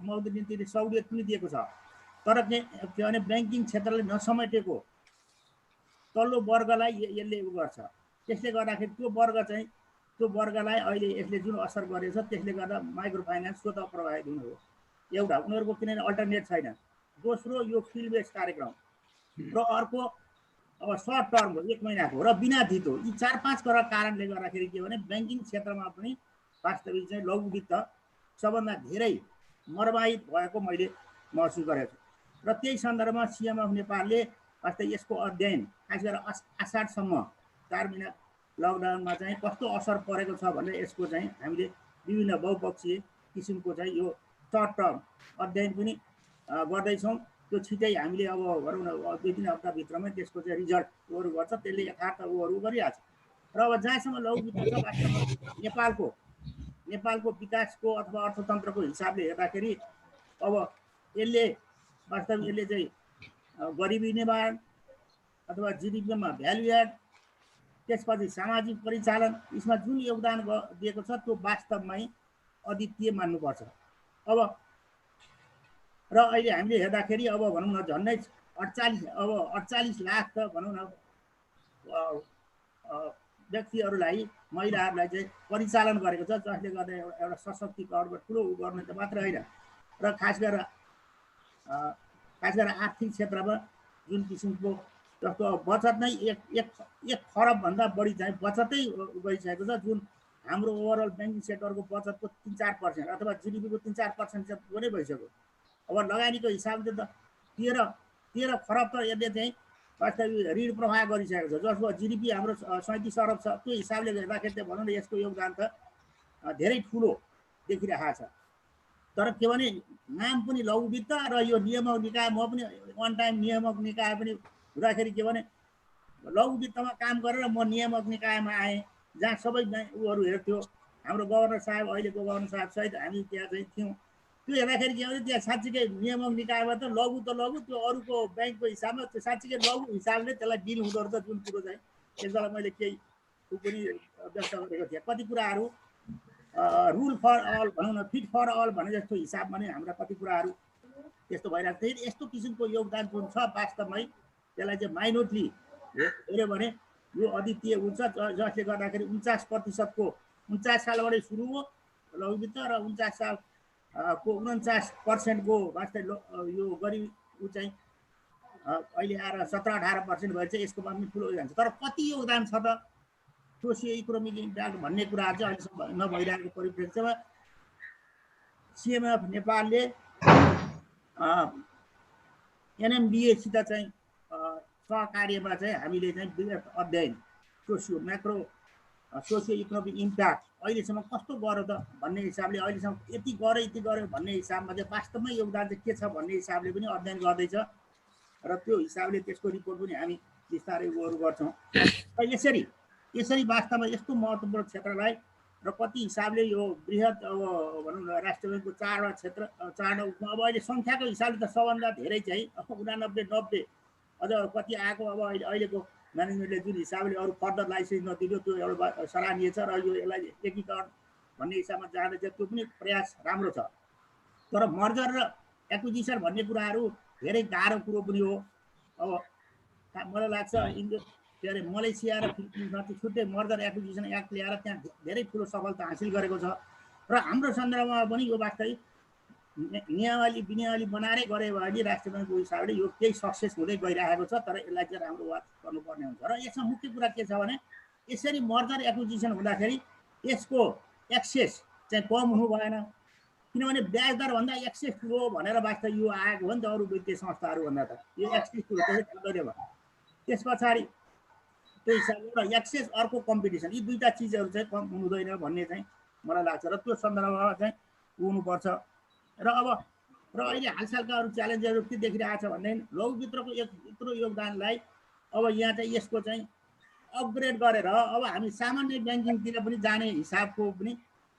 मौद्रिक नीतिले सहुलियत पनि दिएको छ, तर के भने ब्याङ्किङ क्षेत्रले नसमेटेको तल्लो वर्गलाई यसले उ गर्छ। त्यसले गर्दाखेरि त्यो वर्गलाई अहिले यसले जुन असर गरेको छ त्यसले गर्दा माइक्रो फाइनेन्स स्वतः प्रभावित हुनु हो। एउटा उनीहरूको किनभने अल्टरनेट छैन, दोस्रो यो फिल्ड बेस कार्यक्रम र अर्को अब सर्ट टर्म 1 महिनाको र बिना धितो, यी 4-5 कारणले गर्दाखेरि के भने ब्याङ्किङ क्षेत्रमा पनि वास्तविक चाहिँ लघु वित्त सबभन्दा धेरै मर्माहित भएको मैले महसुस गरेको छु। र त्यही सन्दर्भमा सिएमएफ नेपालले वास्तव यसको अध्ययन खास गरेर आषाढसम्म 4 महिना लकडाउनमा चाहिँ कस्तो असर परेको छ भनेर यसको चाहिँ हामीले विभिन्न बहुपक्षीय किसिमको चाहिँ यो सर्ट टर्म अध्ययन पनि गर्दैछौँ। त्यो छिटै हामीले अब भनौँ न 2-3 हप्ताभित्रमै त्यसको चाहिँ रिजल्टहरू गर्छ, त्यसले यथार्थ उहरू गरिहाल्छ। र अब जहाँसम्म लघु वित्त छ वास्तवमा नेपालको विकासको अथवा अर्थतन्त्रको हिसाबले हेर्दाखेरि अब यसले चाहिँ गरिबी निवारण अथवा जिडिपीमा भ्यालु एड, त्यसपछि सामाजिक परिचालन, यसमा जुन योगदान दिएको छ त्यो वास्तवमै अद्वितीय मान्नुपर्छ। अब र अहिले हामीले हेर्दाखेरि अब भनौँ न झन्डै 48 लाख त भनौँ न व्यक्तिहरूलाई, महिलाहरूलाई चाहिँ परिचालन गरेको छ, जसले गर्दा एउटा सशक्तिकरणको ठुलो उ गर्ने त मात्र होइन र खास गरेर आर्थिक क्षेत्रमा जुन किसिमको जस्तो बचत नै 1 खरबभन्दा बढी चाहिँ बचतै गइसकेको छ, जुन हाम्रो ओभरअल ब्याङ्किङ सेक्टरको बचतको 3-4% अथवा जिडिपीको 3-4% नै भइसक्यो। अब लगानीको हिसाबले त 13 खरब त यसले चाहिँ वास्तविक ऋण प्रवाह गरिसकेको छ, जसको जिडिपी हाम्रो 37 अरब छ। त्यो हिसाबले हेर्दाखेरि त भनौँ न यसको योगदान त धेरै ठुलो देखिरहेको छ। तर के भने नाम पनि लघु वित्त र यो नियामक निकाय, म पनि वान टाइम नियामक निकाय पनि हुँदाखेरि के भने लघु वित्तमा काम गरेर म नियामक निकायमा आएँ, जहाँ सबै उहरू हेर्थ्यो। हाम्रो गभर्नर साहब, अहिलेको गभर्नर साहब सहित हामी त्यहाँ चाहिँ थियौँ। त्यो हेर्दाखेरि के भने त्यहाँ साँच्चीकै नियामक निकायमा त लघु त्यो अरूको ब्याङ्कको हिसाबमा त्यो साँच्चीकै लघु हिसाबले त्यसलाई डिल हुँदो रहेछ। जुन कुरो चाहिँ त्यसलाई मैले केही पनि व्यक्त गरेको थिएँ। कति कुराहरू रुल फर अल भनौँ न, फिट फर अल भने जस्तो हिसाबमा नै हाम्रा कति कुराहरू त्यस्तो भइरहेको थियो। यस्तो किसिमको योगदान जुन छ वास्तवमै त्यसलाई चाहिँ माइनोटली हेऱ्यो भने यो अद्वितीय हुन्छ, जसले गर्दाखेरि 49%को 49 सालबाटै सुरु हो लघु वित्त र 49 सालको 49%को वास्तव यो गरिब ऊ चाहिँ अहिले आएर 17-18% भएर चाहिँ यसको पनि ठुलो योगदान छ। तर कति योगदान छ त सोसियो इकोनोमिक इम्प्याक्ट भन्ने कुराहरू चाहिँ अहिलेसम्म नभइरहेको परिप्रेक्ष्यमा सिएमएफ नेपालले एनएमडिएसित चाहिँ सहकार्यमा चाहिँ हामीले चाहिँ विगत अध्ययन सोसियो इकोनोमिक इम्प्याक्ट अहिलेसम्म कस्तो गर्यो त भन्ने हिसाबले, अहिलेसम्म यति गर्यो भन्ने हिसाबमा चाहिँ वास्तवमै योगदान चाहिँ के छ भन्ने हिसाबले पनि अध्ययन गर्दैछ र त्यो हिसाबले त्यसको रिपोर्ट पनि हामी बिस्तारै उहरू गर्छौँ। यसरी वास्तवमा यस्तो महत्त्वपूर्ण क्षेत्रलाई र कति हिसाबले यो बृहत अब भनौँ न राष्ट्र ब्याङ्कको 4वटा क्षेत्र 4वटा उपमा अब अहिले सङ्ख्याको हिसाबले त सबभन्दा धेरै चाहिँ 89 90 अझ कति आएको अब अहिलेको म्यानेजमेन्टले जुन हिसाबले अरू फर्दर लाइसेन्स नदियो त्यो एउटा सराहनीय छ र यो यसलाई एकीकरण भन्ने हिसाबमा जाँदैछ त्यो पनि प्रयास राम्रो छ। तर मर्जर र एक्विजिसन भन्ने कुराहरू धेरै गाह्रो कुरो पनि हो। अब मलाई लाग्छ के अरे मलेसिया र फिलिपिन्समा चाहिँ छुट्टै मर्जर एक्विजिसन एक्ट ल्याएर त्यहाँ धेरै ठुलो सफलता हासिल गरेको छ र हाम्रो सन्दर्भमा पनि यो वास्तविक नियमावली विनियमावली बनाएरै गरे भने राष्ट्र ब्याङ्कको हिसाबले यो केही सक्सेस हुँदै गइरहेको छ। तर यसलाई चाहिँ राम्रो वाच गर्नुपर्ने हुन्छ र यसमा मुख्य कुरा के छ भने यसरी मर्जर एक्विजिसन हुँदाखेरि यसको एक्सेस चाहिँ कम हुनु भएन, किनभने ब्याज दर भन्दा एक्सेस ठुलो भनेर वास्तव यो आएको हो नि त अरू वित्तीय संस्थाहरू भन्दा त यो एक्सेस ठुलो त्यसै भयो। त्यस पछाडि त्यो हिसाबले एक्सेस अर्को कम्पिटिसन यी दुईवटा चिजहरू चाहिँ कम हुँदैन भन्ने चाहिँ मलाई लाग्छ र त्यो सन्दर्भमा चाहिँ हुनुपर्छ। र अब अहिले हालसालका अरू च्यालेन्जहरू के देखिरहेको छ भनेदेखि लघुवित्तको यत्रो योगदानलाई अब यहाँ चाहिँ यसको चाहिँ अपग्रेड गरेर अब हामी सामान्य ब्याङ्किङतिर पनि जाने हिसाबको पनि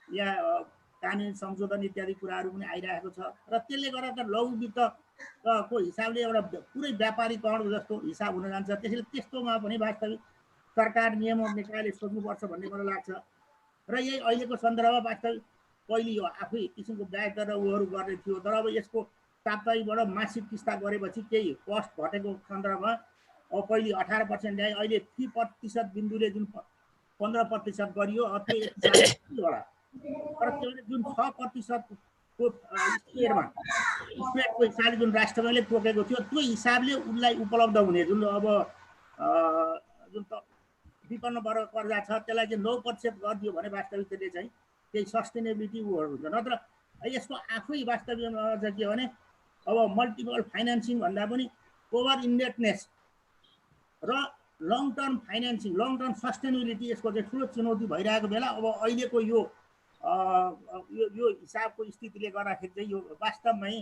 यहाँ कानुन संशोधन इत्यादि कुराहरू पनि आइरहेको छ र त्यसले गर्दा त लघुवित्तको हिसाबले एउटा पुरै व्यापारीकरण जस्तो हिसाब हुन जान्छ। त्यसैले त्यस्तोमा पनि वास्तविक सरकार नियम निकायले सोच्नुपर्छ भन्ने मलाई लाग्छ र यही अहिलेको सन्दर्भमा वास्तविक पहिले यो आफै किसिमको ब्याज दर र उहरू गर्ने थियो तर अब यसको साप्ताहिकबाट मासिक किस्ता गरेपछि केही कस्ट घटेको सन्दर्भमा अब पहिले 18% ल्याए अहिले 3% बिन्दुले जुन 15% गरियो त्यो होला तर त्यो जुन 6% को स्पेडको हिसाबले जुन राष्ट्र ब्याङ्कले तोकेको थियो त्यो हिसाबले उनलाई उपलब्ध हुने जुन अब जुन विपन्न वर्ग कर्जा छ त्यसलाई चाहिँ 9% गरिदियो भने वास्तविक त्यसले चाहिँ केही सस्टेनेबिलिटी उहरू हुन्छ। नत्र यसको आफै वास्तविकमा चाहिँ के भने अब मल्टिपल फाइनेन्सिङ भन्दा पनि ओभर इन्डेटनेस र long term financing long term sustainability यसको चाहिँ ठुलो चुनौती भइरहेको बेला अब अहिलेको यो हिसाबको स्थितिले गर्दाखेरि चाहिँ यो वास्तवमै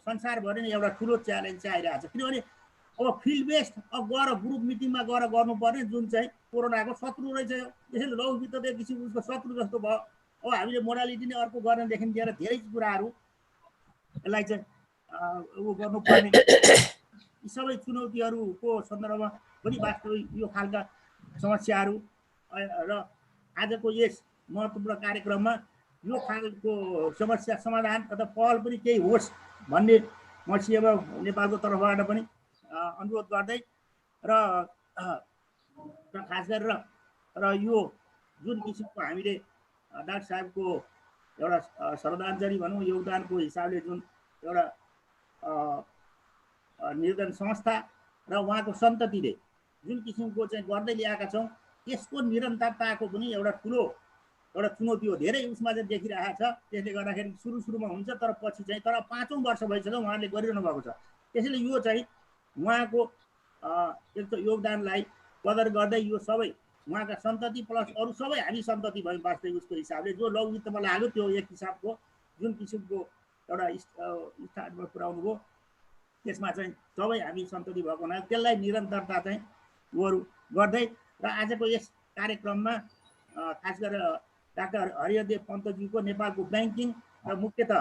संसारभरि नै एउटा ठुलो च्यालेन्ज चाहिँ आइरहेको छ। किनभने अब फिल्ड बेस्ड अब गएर ग्रुप मिटिङमा गएर गर्नुपर्ने जुन चाहिँ कोरोनाको शत्रु रहेछ त्यसैले लघुवित्त त एक किसिमको उसको शत्रु जस्तो भयो। अब हामीले मोडालिटी नै अर्को गर्नेदेखि लिएर धेरै कुराहरू यसलाई चाहिँ उ गर्नुपर्ने यी सबै चुनौतीहरूको सन्दर्भमा पनि वास्तविक यो खालका समस्याहरू र आजको यस महत्त्वपूर्ण कार्यक्रममा यो खालको समस्या समाधान अथवा पहल पनि केही होस् भन्ने म सिएम नेपालको तर्फबाट पनि अनुरोध गर्दै र खास गरेर र यो जुन किसिमको हामीले डाक्टर साहबको एउटा श्रद्धाञ्जली भनौँ योगदानको हिसाबले जुन एउटा निर्धन संस्था र उहाँको सन्ततिले जुन किसिमको चाहिँ गर्दै ल्याएका छौँ यसको निरन्तरताको पनि एउटा ठुलो एउटा चुनौती हो। धेरै उसमा चाहिँ देखिरहेको छ त्यसले गर्दाखेरि सुरुमा हुन्छ तर पछि चाहिँ तर 5औं वर्ष भइसक्यो उहाँले गरिरहनु भएको छ। त्यसैले यो चाहिँ उहाँको एक त योगदानलाई कदर गर्दै यो सबै उहाँका सन्तति प्लस अरू सबै हामी सन्तति भयौँ वास्तविक उसको हिसाबले जो लघुवित्तमा लाग्यो त्यो एक हिसाबको जुन किसिमको एउटा स्थानमा पुर्याउनु भयो त्यसमा चाहिँ सबै हामी सन्तति भएको हुनाले त्यसलाई निरन्तरता चाहिँ उहरू गर्दै र आजको यस कार्यक्रममा खास गरेर डाक्टर हरिहरदेव पन्तज्यूको नेपालको ब्याङ्किङ र मुख्यतः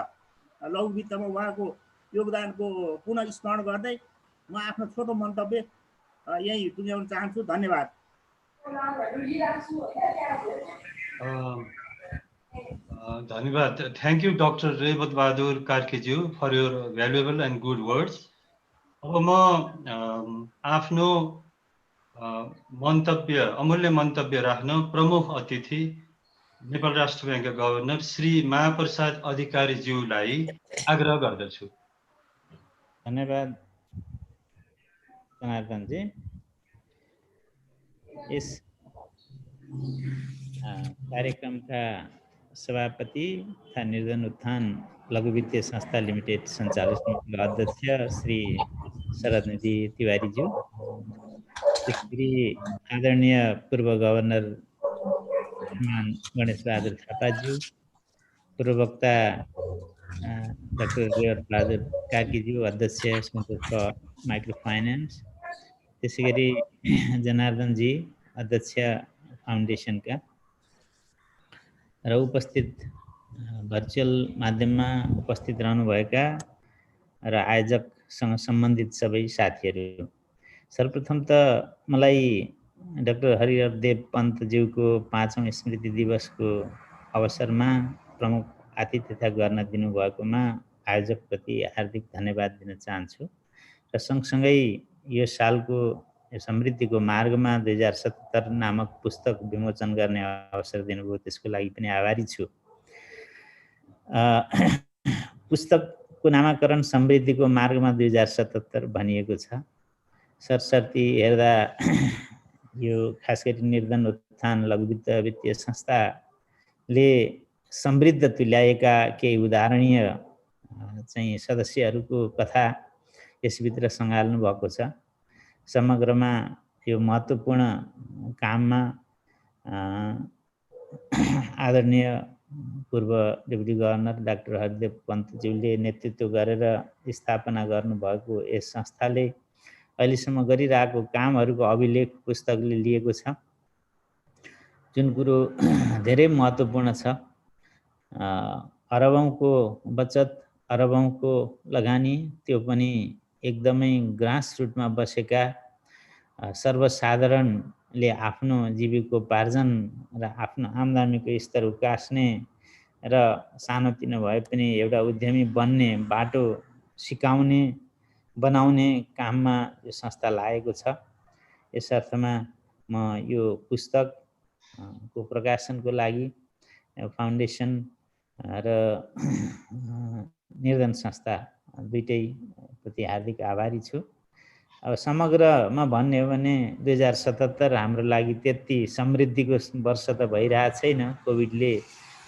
लघुवित्तमा उहाँको योगदानको पुनः स्मरण गर्दै म आफ्नो छोटो मन्तव्य यही टुङ्ग्याउन चाहन्छु। धन्यवाद। धन्यवाद। Thank you doctor Revat Bahadur कार्कीज्यू for your valuable and good words. अब म आफ्नो मन्तव्य अमूल्य मन्तव्य राख्न प्रमुख अतिथि नेपाल राष्ट्र ब्याङ्कका गभर्नर श्री महाप्रसाद अधिकारीज्यूलाई आग्रह गर्दछु। धन्यवाद जनार्दनजी। यस कार्यक्रमका सभापति तथा निर्धन उत्थान लघु वित्तीय संस्था लिमिटेड सञ्चालक समितिका अध्यक्ष श्री शरदनिधि तिवारीज्यू, त्यसरी आदरणीय पूर्व गभर्नर श्रीमान गणेश बहादुर थापाज्यू, पूर्व वक्ता डाक्टर रेवत बहादुर कार्कीज्यू अध्यक्ष सन्तोष माइक्रो फाइनेन्स, त्यसै गरी जनार्दनजी अध्यक्ष फाउन्डेसनका, र उपस्थित भर्चुअल माध्यममा उपस्थित रहनुभएका र आयोजकसँग सम्बन्धित सबै साथीहरू, सर्वप्रथम त मलाई डाक्टर हरिहरदेव पन्तज्यूको 5औं स्मृति दिवसको अवसरमा प्रमुख आतिथ्यता गर्न दिनुभएकोमा आयोजकप्रति हार्दिक धन्यवाद दिन चाहन्छु र सँगसँगै यो सालको समृद्धिको मार्गमा 2077 नामक पुस्तक विमोचन गर्ने अवसर दिनुभयो, त्यसको लागि पनि आभारी छु। पुस्तकको नामाकरण समृद्धिको मार्गमा 2077 भनिएको छ। सरसर्ती हेर्दा यो खास गरी निर्धन उत्थान लघुवित्त वित्तीय संस्थाले समृद्ध तुल्याएका केही उदाहरणीय चाहिँ सदस्यहरूको कथा यसभित्र सँगाल्नु भएको छ। समग्रमा यो महत्त्वपूर्ण काममा आदरणीय पूर्व डेपुटी गभर्नर डाक्टर हरिदेव पन्तज्यूले नेतृत्व गरेर स्थापना गर्नुभएको यस संस्थाले अहिलेसम्म गरिरहेको कामहरूको अभिलेख पुस्तकले लिएको छ, जुन कुरो धेरै महत्त्वपूर्ण छ। अरबौँको बचत, अरबौँको लगानी, त्यो पनि एकदमै ग्रास रुटमा बसेका सर्वसाधारणले आफ्नो जीविकोपार्जन र आफ्नो आम्दानीको स्तर उकास्ने र सानोतिनो भए पनि एउटा उद्यमी बन्ने बाटो सिकाउने बनाउने काममा यो संस्था लागेको छ। यस अर्थमा म यो पुस्तकको प्रकाशनको लागि फाउन्डेसन र निर्धन संस्था दुईटै प्रति हार्दिक आभारी छु। अब समग्रमा भन्ने हो भने 2077 हाम्रो लागि त्यति समृद्धिको वर्ष त भइरहेको छैन। कोभिडले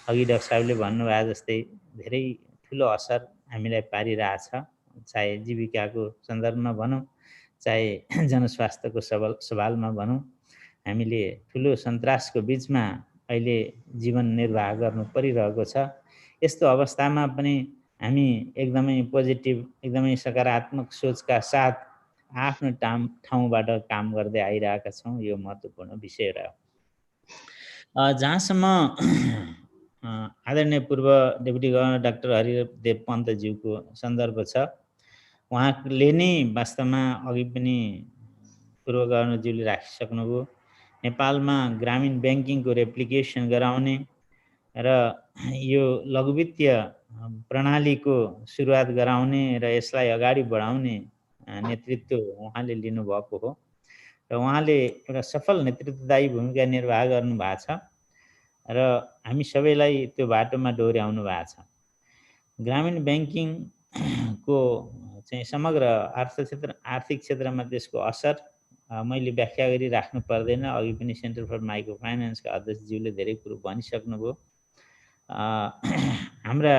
अघि डाक्टर साहबले भन्नुभयो जस्तै धेरै ठुलो असर हामीलाई पारिरहेछ, चाहे जीविकाको सन्दर्भमा भनौँ, चाहे जनस्वास्थ्यको सवालमा भनौँ। हामीले ठुलो सन्तासको बिचमा अहिले जीवन निर्वाह गर्नु परिरहेको छ। यस्तो अवस्थामा पनि हामी एकदमै पोजिटिभ, एकदमै सकारात्मक सोचका साथ आफ्नो ठाउँबाट काम गर्दै आइरहेका छौँ। यो महत्त्वपूर्ण विषय रह्यो। जहाँसम्म आदरणीय पूर्व डेपुटी गभर्नर डाक्टर हरिदेव पन्तज्यूको सन्दर्भ छ, उहाँले नै वास्तवमा अघि पनि पूर्व गभर्नरज्यूले राखिसक्नुभयो। नेपालमा ग्रामीण ब्याङ्किङको रेप्लिकेसन गराउने र यो लघुवित्तीय प्रणालीको सुरुवात गराउने र यसलाई अगाडि बढाउने नेतृत्व उहाँले लिनुभएको हो र उहाँले एउटा सफल नेतृत्वदायी भूमिका निर्वाह गर्नुभएको छ र हामी सबैलाई त्यो बाटोमा डोर्याउनु भएको छ। ग्रामीण ब्याङ्किङको चाहिँ समग्र आर्थिक क्षेत्रमा त्यसको असर मैले व्याख्या गरी राख्नु पर्दैन। अघि पनि सेन्टर फर माइक्रो फाइनेन्सका अध्यक्षज्यूले धेरै कुरो भनिसक्नुभयो। हाम्रा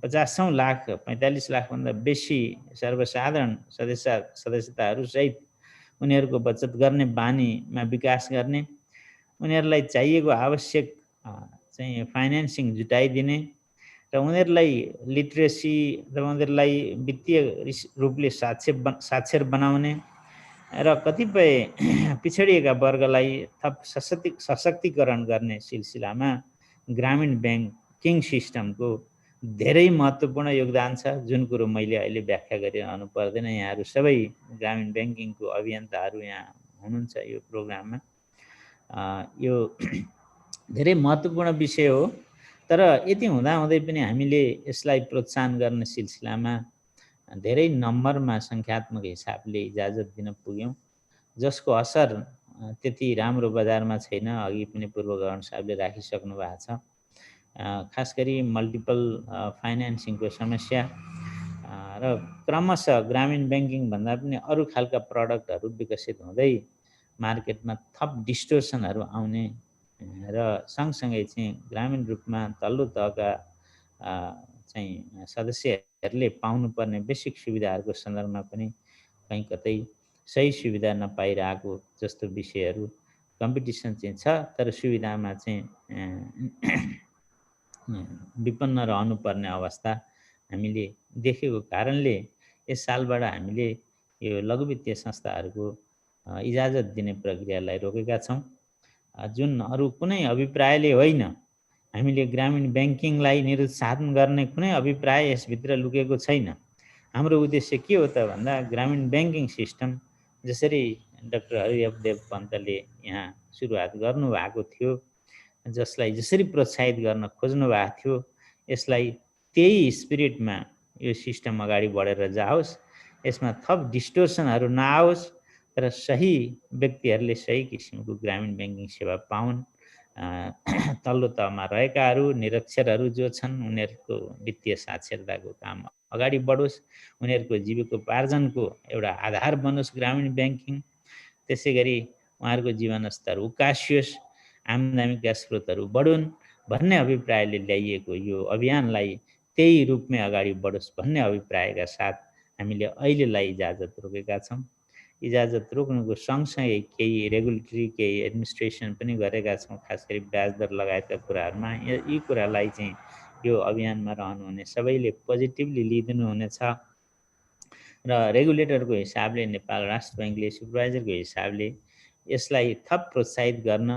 50 लाख 45 लाखभन्दा बेसी सर्वसाधारण सदस्यताहरू सहित उनीहरूको बचत गर्ने बानीमा विकास गर्ने, उनीहरूलाई चाहिएको आवश्यक चाहिँ फाइनेन्सिङ जुटाइदिने र उनीहरूलाई लिट्रेसी र उनीहरूलाई वित्तीय रूपले साक्षर बनाउने र कतिपय पिछडिएका वर्गलाई थप सशक्तिकरण गर्ने सिलसिलामा ग्रामीण ब्याङ्किङ सिस्टमको धेरै महत्त्वपूर्ण योगदान छ, जुन कुरो मैले अहिले व्याख्या गरिरहनु पर्दैन। यहाँहरू सबै ग्रामीण ब्याङ्किङको अभियन्ताहरू यहाँ हुनुहुन्छ यो प्रोग्राममा। यो धेरै महत्त्वपूर्ण विषय हो, तर यति हुँदाहुँदै पनि हामीले यसलाई प्रोत्साहन गर्ने सिलसिलामा धेरै नम्बरमा सङ्ख्यात्मक हिसाबले इजाजत दिन पुग्यौँ, जसको असर त्यति राम्रो बजारमा छैन। अघि पनि पूर्व गभर्नर साहबले राखिसक्नु भएको छ। खास गरी मल्टिपल फाइनेन्सिङको समस्या र क्रमशः ग्रामीण ब्याङ्किङ भन्दा पनि अरू खालका प्रडक्टहरू विकसित हुँदै मार्केटमा थप डिस्टोर्सनहरू आउने र सँगसँगै चाहिँ ग्रामीण रूपमा तल्लो तहका चाहिँ सदस्यहरूले पाउनुपर्ने बेसिक सुविधाहरूको सन्दर्भमा पनि कहीँ कतै सही सुविधा नपाइरहेको जस्तो विषयहरू कम्पिटिसन चाहिँ छ, तर सुविधामा चाहिँ विपन्न रहनुपर्ने अवस्था हामीले देखेको कारणले यस सालबाट हामीले यो लघु वित्तीय संस्थाहरूको इजाजत दिने प्रक्रियालाई रोकेका छौँ, जुन अरू कुनै अभिप्रायले होइन। हामीले ग्रामीण ब्याङ्किङलाई निरुत्साहन गर्ने कुनै अभिप्राय यसभित्र लुकेको छैन। हाम्रो उद्देश्य के हो त भन्दा ग्रामीण ब्याङ्किङ सिस्टम जसरी डाक्टर हरिदेव पन्तले यहाँ सुरुवात गर्नुभएको थियो, जसलाई जसरी प्रोत्साहित गर्न खोज्नु भएको थियो, यसलाई त्यही स्पिरिटमा यो सिस्टम अगाडि बढेर जाओस्, यसमा थप डिस्टोर्सनहरू नआओस् र सही व्यक्तिहरूले सही किसिमको ग्रामीण ब्याङ्किङ सेवा पाउन्। तल्लो तहमा रहेकाहरू निरक्षरहरू जो छन् उनीहरूको वित्तीय साक्षरताको काम अगाडि बढोस्, उनीहरूको जीविकोपार्जनको एउटा आधार बनोस् ग्रामीण ब्याङ्किङ। त्यसै गरी उहाँहरूको जीवनस्तर उकासियोस्, आम्दानीका स्रोतहरू बढुन् भन्ने अभिप्रायले ल्याइएको यो अभियानलाई त्यही रूपमै अगाडि बढोस् भन्ने अभिप्रायका साथ हामीले अहिलेलाई इजाजत रोकेका छौँ। इजाजत रोक्नुको सँगसँगै केही रेगुलेटरी केही एडमिनिस्ट्रेसन पनि गरेका छौँ, खास गरी ब्याज दर लगायतका कुराहरूमा। यी कुरालाई चाहिँ यो अभियानमा रहनुहुने सबैले पोजिटिभली लिइदिनुहुनेछ र रेगुलेटरको हिसाबले नेपाल राष्ट्र ब्याङ्कले सुपरभाइजरको हिसाबले यसलाई थप प्रोत्साहित गर्न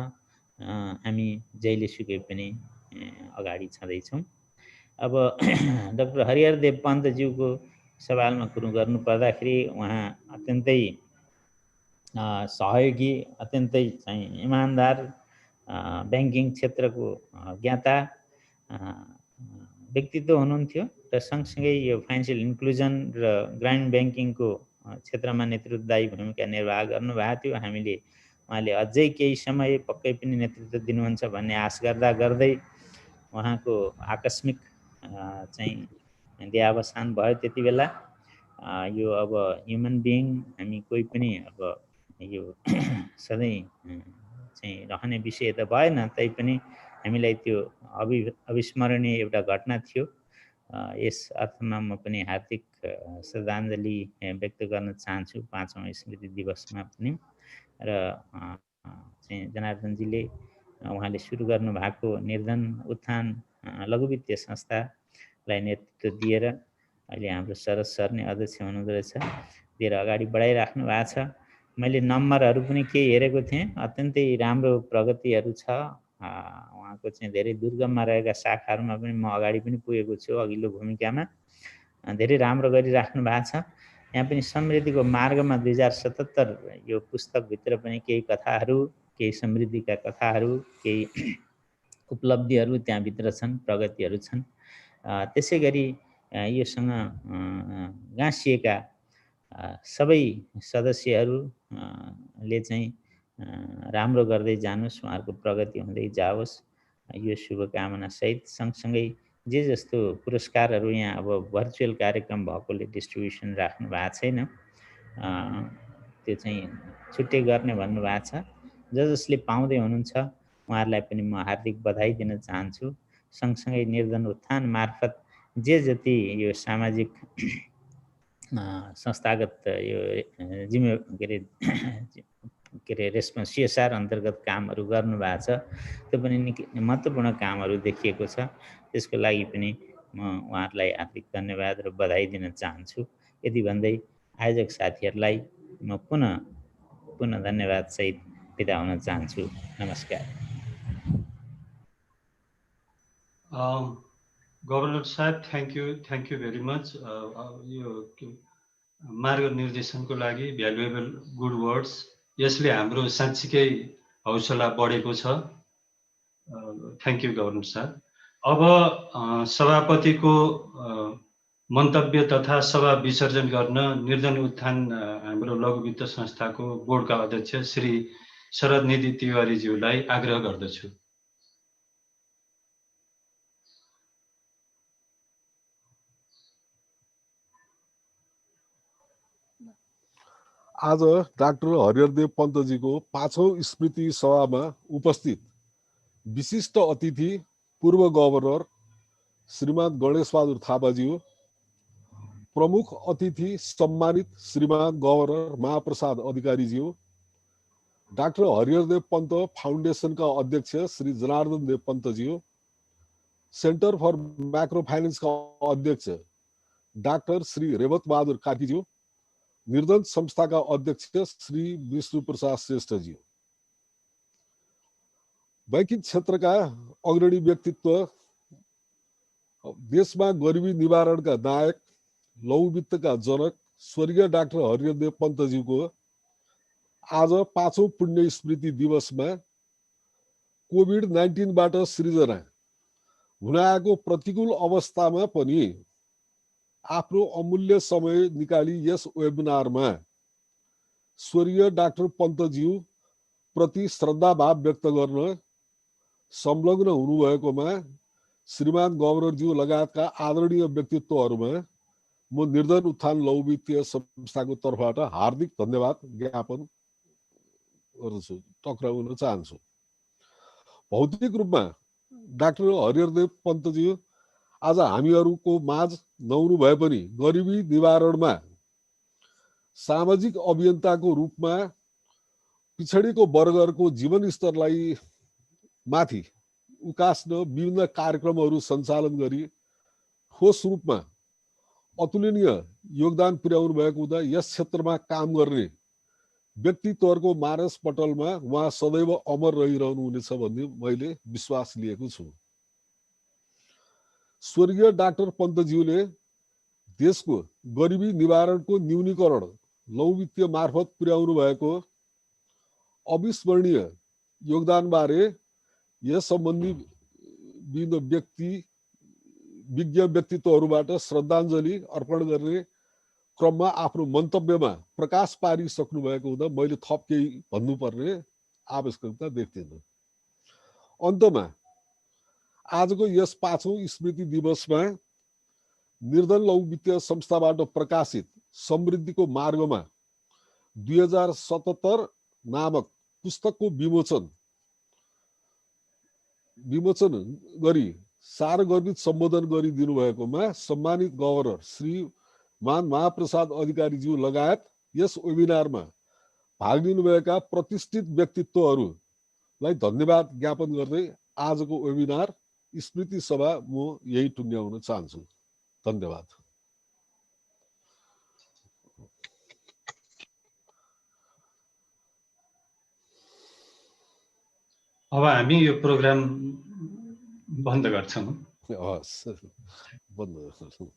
हामी जहिलेसुकै पनि अगाडि छँदैछौँ। अब डाक्टर हरिहरदेव पन्तज्यूको सवालमा कुरो गर्नु पर्दाखेरि उहाँ अत्यन्तै सहयोगी, अत्यन्तै चाहिँ इमान्दार, ब्याङ्किङ क्षेत्रको ज्ञाता व्यक्तित्व हुनुहुन्थ्यो र सँगसँगै यो फाइनेन्सियल इन्क्लुजन र ग्रामीण ब्याङ्किङको क्षेत्रमा नेतृत्वदायी भूमिका निर्वाह गर्नुभएको थियो। हामीले उहाँले अझै केही समय पक्कै पनि नेतृत्व दिनुहुन्छ भन्ने आश गर्दै उहाँको आकस्मिक चाहिँ देहावसान भयो। त्यति बेला यो अब ह्युमन बिइङ हामी कोही पनि अब यो सधैँ चाहिँ रहने विषय त भएन, तैपनि हामीलाई त्यो अविस्मरणीय एउटा घटना थियो। यस अर्थमा म पनि हार्दिक श्रद्धाञ्जली व्यक्त गर्न चाहन्छु 5औं स्मृति दिवसमा पनि। र चाहिँ जनार्दनजीले उहाँले सुरु गर्नुभएको निर्धन उत्थान लघु वित्तीय संस्थालाई नेतृत्व दिएर अहिले हाम्रो शरद सर नै अध्यक्ष हुनुहुँदो रहेछ, दिएर अगाडि बढाइराख्नु भएको छ। मैले नम्बरहरू पनि केही हेरेको थिएँ, अत्यन्तै राम्रो प्रगतिहरू छ। उहाँको चाहिँ धेरै दुर्गममा रहेका शाखाहरूमा पनि म अगाडि पनि पुगेको छु अघिल्लो भूमिकामा। धेरै राम्रो गरिराख्नु भएको छ। यहाँ पनि समृद्धिको मार्गमा 2077 यो पुस्तकभित्र पनि केही कथाहरू, केही समृद्धिका कथाहरू, केही उपलब्धिहरू त्यहाँभित्र छन्, प्रगतिहरू छन्। त्यसै गरी योसँग गाँसिएका सबै सदस्यहरूले चाहिँ राम्रो गर्दै जानुहोस्, उहाँहरूको प्रगति हुँदै जाओस्, यो शुभकामना सहित सँगसँगै जे जस्तो पुरस्कारहरू यहाँ अब भर्चुअल कार्यक्रम भएकोले डिस्ट्रिब्युसन राख्नु भएको छैन, त्यो चाहिँ छुट्टै गर्ने भन्नुभएको छ। जसले पाउँदै हुनुहुन्छ उहाँहरूलाई पनि म हार्दिक बधाई दिन चाहन्छु। सँगसँगै निर्धन उत्थान मार्फत जे जति यो सामाजिक संस्थागत यो के अरे रेस्पोन्स CSR अन्तर्गत कामहरू गर्नुभएको छ, त्यो पनि निकै महत्त्वपूर्ण कामहरू देखिएको छ। त्यसको लागि पनि म उहाँहरूलाई हार्दिक धन्यवाद र बधाई दिन चाहन्छु। यति भन्दै आयोजक साथीहरूलाई म पुनः धन्यवाद सहित बिदा हुन चाहन्छु। नमस्कार। गभर्नर साहब, थ्याङ्क यू भेरी मच यो मार्ग निर्देशनको लागि भ्यालुएबल गुड वर्ड्स। यसले हाम्रो साँच्चीकै हौसला बढेको छ। थ्याङ्क यू गभर्नर साहब। अब सभापतिको मन्तव्य तथा सभा विसर्जन गर्न निर्धन उत्थान हाम्रो लघु वित्त संस्थाको बोर्डका अध्यक्ष श्री शरद निधि तिवारीज्यूलाई आग्रह गर्दछु। आज डाक्टर हरिहरदेव पन्तजीको 5औं स्मृति सभामा उपस्थित विशिष्ट अतिथि पूर्व गभर्नर श्रीमान गणेशबहादुर थापाज्यू, प्रमुख अतिथि सम्मानित श्रीमान गभर्नर महाप्रसाद अधिकारीज्यू, डाक्टर हरिहरदेव पन्त फाउन्डेसनका अध्यक्ष श्री जनार्दन देव पन्तज्यू, सेन्टर फर माइक्रो फाइनेन्सका अध्यक्ष डाक्टर श्री रेवत बहादुर कार्कीज्यू, निर्धन संस्थाका अध्यक्ष श्री विष्णु प्रसाद श्रेष्ठज्यू, बैंकिङ क्षेत्रका अग्रणी व्यक्तित्व, देशमा गरिबी निवारणका नायक, लघुवित्तका जनक स्वर्गीय डाक्टर हरिहरदेव पन्तज्यूको आज 5औं पुण्य स्मृति दिवसमा कोभिड-19बाट सृजना हुन आएको प्रतिकूल अवस्थामा पनि आफ्नो अमूल्य समय निकाली यस वेबिनारमा स्वर्गीय डाक्टर पन्तज्यू प्रति श्रद्धाभाव व्यक्त गर्न संलग्न हुनुभएकोमा श्रीमान गभर्नरज्यू लगायतका आदरणीय व्यक्तित्वहरूमा म निर्धन उत्थान लघुवित्तीय संस्थाको तर्फबाट हार्दिक धन्यवाद ज्ञापन गर्दछु, टक्राउन चाहन्छु। भौतिक रूपमा डाक्टर हरिहरदेव पन्तज्यू आज हामीहरूको माझ नहुनु भए पनि गरिबी निवारणमा सामाजिक अभियन्ताको रूपमा पिछडिएको वर्गहरूको जीवनस्तरलाई माथि उकास्न विभिन्न कार्यक्रमहरू सञ्चालन गरी ठोस रूपमा अतुलनीय योगदान पुर्याउनु भएको हुँदा यस क्षेत्रमा काम गर्ने व्यक्तित्वहरूको मानस पटलमा उहाँ सदैव अमर रहिरहनु हुनेछ भन्ने मैले विश्वास लिएको छु। स्वर्गीय डाक्टर पन्तज्यूले देशको गरिबी निवारणको न्यूनीकरण लघुवित्तीय मार्फत पुर्याउनु भएको अविस्मरणीय योगदानबारे यस सम्बन्धी विभिन्न विज्ञ व्यक्तित्वहरूबाट श्रद्धाञ्जली अर्पण गर्ने क्रममा आफ्नो मन्तव्यमा प्रकाश पारिसक्नु भएको हुँदा मैले थप केही भन्नुपर्ने आवश्यकता देख्दिनँ। अन्तमा आजको यस 5औं स्मृति दिवसमा निर्धन लघुवित्तीय संस्थाबाट प्रकाशित समृद्धिको मार्गमा 2077 नामक पुस्तकको विमोचन गरी सारगर्भित सम्बोधन गरिदिनु भएकोमा सम्मानित गभर्नर श्रीमान महाप्रसाद अधिकारीज्यू लगायत यस वेबिनारमा भाग लिनुभएका प्रतिष्ठित व्यक्तित्वहरूलाई धन्यवाद ज्ञापन गर्दै आजको वेबिनार स्मृति सभा म यही टुङ्ग्याउन चाहन्छु। धन्यवाद। अब हामी यो प्रोग्राम बन्द गर्छौँ। हस्, बन्द गर्छौँ।